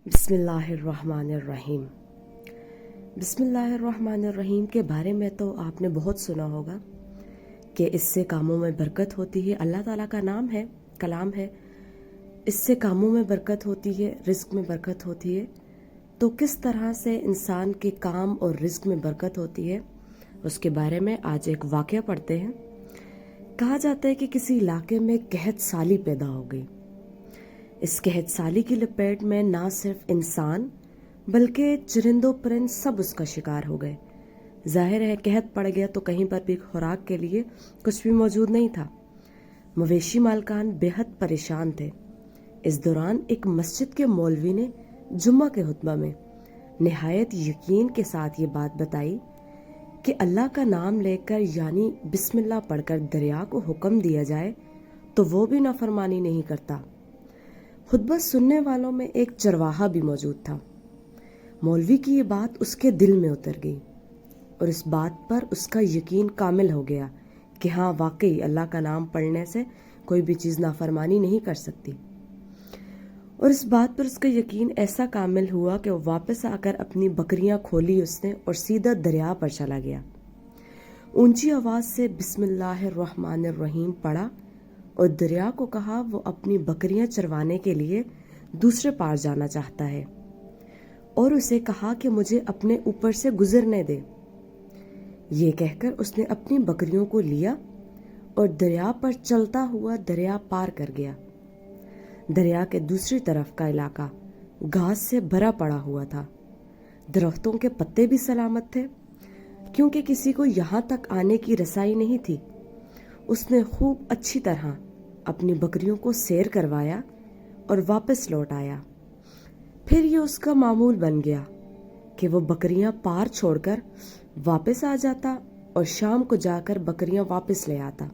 बिस्मिल्लाहिर्रहमानिर्रहीम। बिस्मिल्लाहिर्रहमानिर्रहीम के बारे में तो आपने बहुत सुना होगा कि इससे कामों में बरकत होती है। अल्लाह ताला का नाम है, कलाम है। इससे कामों में बरकत होती है, रिज़्क में बरकत होती है। तो किस तरह से इंसान के काम और रिज़्क में बरकत होती है, उसके बारे में आज एक वाक़या पढ़ते हैं। कहा जाता है कि किसी इलाके में कहत साली पैदा हो गई। इस कहत साली की लपेट में ना सिर्फ इंसान बल्कि चरिंदों परिंद सब उसका शिकार हो गए। जाहिर है कहत पड़ गया तो कहीं पर भी खुराक के लिए कुछ भी मौजूद नहीं था। मवेशी मालकान बेहद परेशान थे। इस दौरान एक मस्जिद के मौलवी ने जुम्मा के खुतबा में निहायत यकीन के साथ ये बात बताई कि अल्लाह का नाम लेकर यानी बिस्मिल्लाह पढ़कर दरिया को हुक्म दिया जाए तो वो भी नाफरमानी नहीं करता। खुतबा सुनने वालों में एक चरवाहा भी मौजूद था। मौलवी की ये बात उसके दिल में उतर गई और इस बात पर उसका यकीन कामिल हो गया कि हाँ, वाकई अल्लाह का नाम पढ़ने से कोई भी चीज़ नाफरमानी नहीं कर सकती। और इस बात पर उसका यकीन ऐसा कामिल हुआ कि वो वापस आकर अपनी बकरियां खोली उसने और सीधा दरिया पर चला गया। ऊंची आवाज़ से बिस्मिल्लाहिर्रहमानिर्रहीम पढ़ा और दरिया को कहा वो अपनी बकरियां चरवाने के लिए दूसरे पार जाना चाहता है और उसे कहा कि मुझे अपने ऊपर से गुजरने दे। ये कहकर उसने अपनी बकरियों को लिया और दरिया पर चलता हुआ दरिया पार कर गया। दरिया के दूसरी तरफ का इलाका घास से भरा पड़ा हुआ था। दरख्तों के पत्ते भी सलामत थे क्योंकि किसी को यहाँ तक आने की रसाई नहीं थी। उसने खूब अच्छी तरह अपनी बकरियों को सैर करवाया और वापस लौट आया। फिर ये उसका मामूल बन गया कि वो बकरियां पार छोड़कर वापस आ जाता और शाम को जाकर बकरियां वापस ले आता।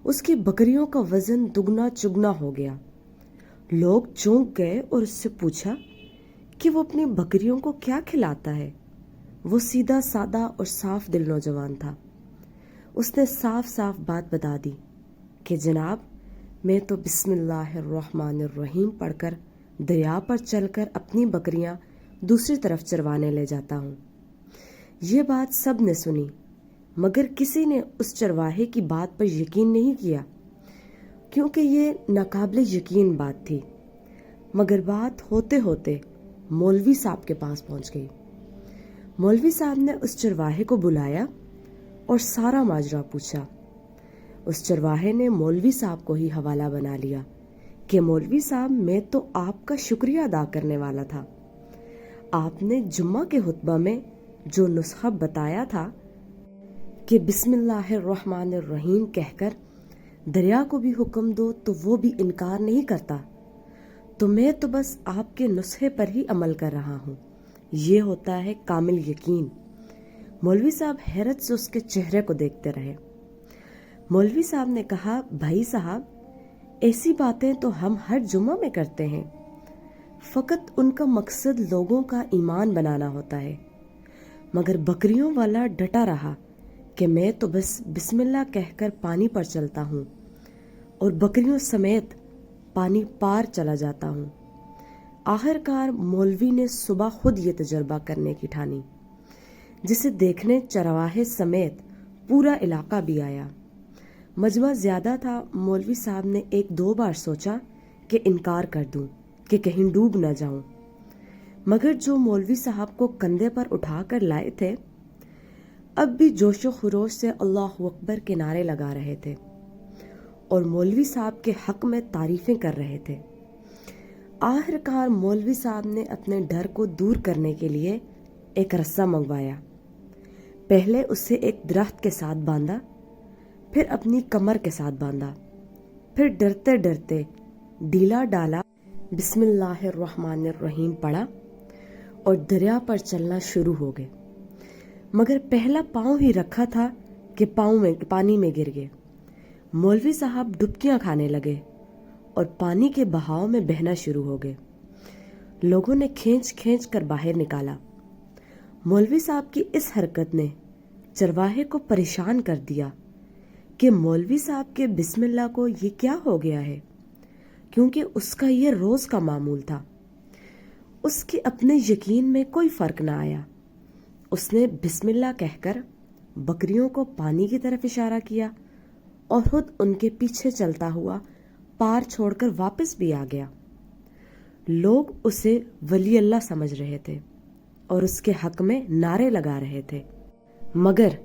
उसकी बकरियों का वजन दुगना चुगना हो गया। लोग चौंक गए और उससे पूछा कि वो अपनी बकरियों को क्या खिलाता है। वो सीधा सादा और साफ दिल नौजवान था। उसने साफ साफ बात बता दी कि जनाब, मैं तो बिस्मिल्लाहिर्रहमानिर्रहीम पढ़कर दरिया पर चलकर अपनी बकरियां दूसरी तरफ चरवाने ले जाता हूँ। ये बात सब ने सुनी मगर किसी ने उस चरवाहे की बात पर यकीन नहीं किया क्योंकि ये नाकाबिले यकीन बात थी। मगर बात होते होते मौलवी साहब के पास पहुँच गई। मौलवी साहब ने उस चरवाहे को बुलाया और सारा माजरा पूछा। उस चरवाहे ने मौलवी साहब को ही हवाला बना लिया कि मौलवी साहब, मैं तो आपका शुक्रिया अदा करने वाला था। आपने जुम्मा के खुतबा में जो नुस्खा बताया था कि बिस्मिल्लाहिर्रहमानिर्रहीम कहकर दरिया को भी हुक्म दो तो वो भी इनकार नहीं करता, तो मैं तो बस आपके नुस्खे पर ही अमल कर रहा हूँ। ये होता है कामिल यकीन। मौलवी साहब हैरत से उसके चेहरे को देखते रहे। मौलवी साहब ने कहा, भाई साहब, ऐसी बातें तो हम हर जुम्मा में करते हैं। फ़कत उनका मकसद लोगों का ईमान बनाना होता है। मगर बकरियों वाला डटा रहा कि मैं तो बस बिस्मिल्लाह कहकर पानी पर चलता हूँ और बकरियों समेत पानी पार चला जाता हूँ। आखिरकार मौलवी ने सुबह खुद ये तजर्बा करने की ठानी, जिसे देखने चरवाहे समेत पूरा इलाका भी आया। मजमा ज़्यादा था। मौलवी साहब ने एक दो बार सोचा कि इनकार कर दूं कि कहीं डूब न जाऊं, मगर जो मौलवी साहब को कंधे पर उठा कर लाए थे अब भी जोशो खरोश से अल्लाह अकबर के नारे लगा रहे थे और मौलवी साहब के हक में तारीफ़ें कर रहे थे। आखिरकार मौलवी साहब ने अपने डर को दूर करने के लिए एक रस्सा मंगवाया। पहले उसे एक दरख्त के साथ बांधा, फिर अपनी कमर के साथ बांधा, फिर डरते डरते ढीला डाला, बिस्मिल्लाहिर्रहमानिर्रहीम पढ़ा और दरिया पर चलना शुरू हो गए। मगर पहला पाँव ही रखा था कि पानी में गिर गए। मौलवी साहब डुबकियां खाने लगे और पानी के बहाव में बहना शुरू हो गए। लोगों ने खींच खींच कर बाहर निकाला। मौलवी साहब की इस हरकत ने चरवाहे को परेशान कर दिया कि मौलवी साहब के बिस्मिल्लाह को ये क्या हो गया है, क्योंकि उसका ये रोज़ का मामूल था। اس کے اپنے یقین میں کوئی فرق نہ آیا. اس نے بسم اللہ کہہ کر بکریوں کو پانی کی طرف اشارہ کیا اور خود ان کے پیچھے چلتا ہوا پار چھوڑ کر واپس بھی آ گیا. لوگ اسے ولی اللہ سمجھ رہے تھے اور اس کے حق میں نعرے لگا رہے تھے، مگر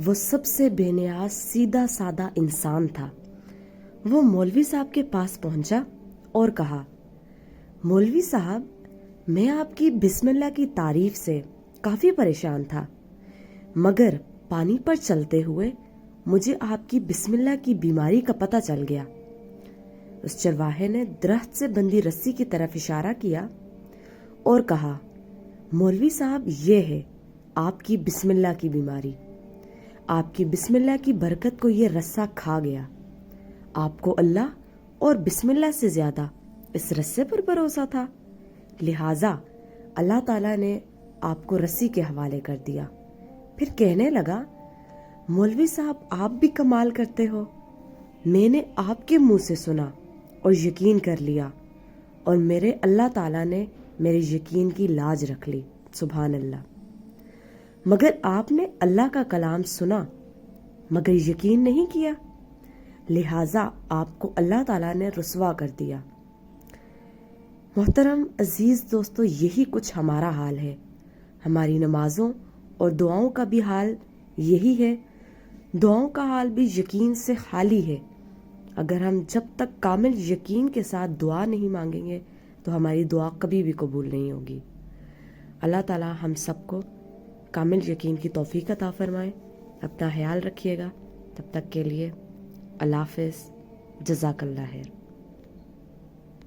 وہ سب سے بے نیاز سیدھا سادہ انسان تھا. وہ مولوی صاحب کے پاس پہنچا اور کہا، مولوی صاحب، میں آپ کی بسم اللہ کی تعریف سے کافی پریشان تھا، مگر پانی پر چلتے ہوئے مجھے آپ کی بسم اللہ کی بیماری کا پتہ چل گیا. اس چرواہے نے درخت سے بندھی رسی کی طرف اشارہ کیا اور کہا، مولوی صاحب، یہ ہے آپ کی بسم اللہ کی بیماری. آپ کی بسم اللہ کی برکت کو یہ رسہ کھا گیا. آپ کو اللہ اور بسم اللہ سے زیادہ اس رسے پر بھروسہ تھا، لہٰذا اللہ تعالیٰ نے آپ کو رسی کے حوالے کر دیا. پھر کہنے لگا، مولوی صاحب، آپ بھی کمال کرتے ہو. میں نے آپ کے منہ سے سنا اور یقین کر لیا، اور میرے اللہ تعالیٰ نے میرے یقین کی لاج رکھ لی. سبحان اللہ. مگر آپ نے اللہ کا کلام سنا مگر یقین نہیں کیا، لہٰذا آپ کو اللہ تعالیٰ نے رسوا کر دیا. محترم عزیز دوستو، یہی کچھ ہمارا حال ہے. ہماری نمازوں اور دعاؤں کا بھی حال یہی ہے. دعاؤں کا حال بھی یقین سے خالی ہے. اگر ہم جب تک کامل یقین کے ساتھ دعا نہیں مانگیں گے تو ہماری دعا کبھی بھی قبول نہیں ہوگی. اللہ تعالیٰ ہم سب کو کامل یقین کی توفیق عطا فرمائے. اپنا خیال رکھیے گا. تب تک کے لیے اللہ حافظ. جزاک اللہ خیر.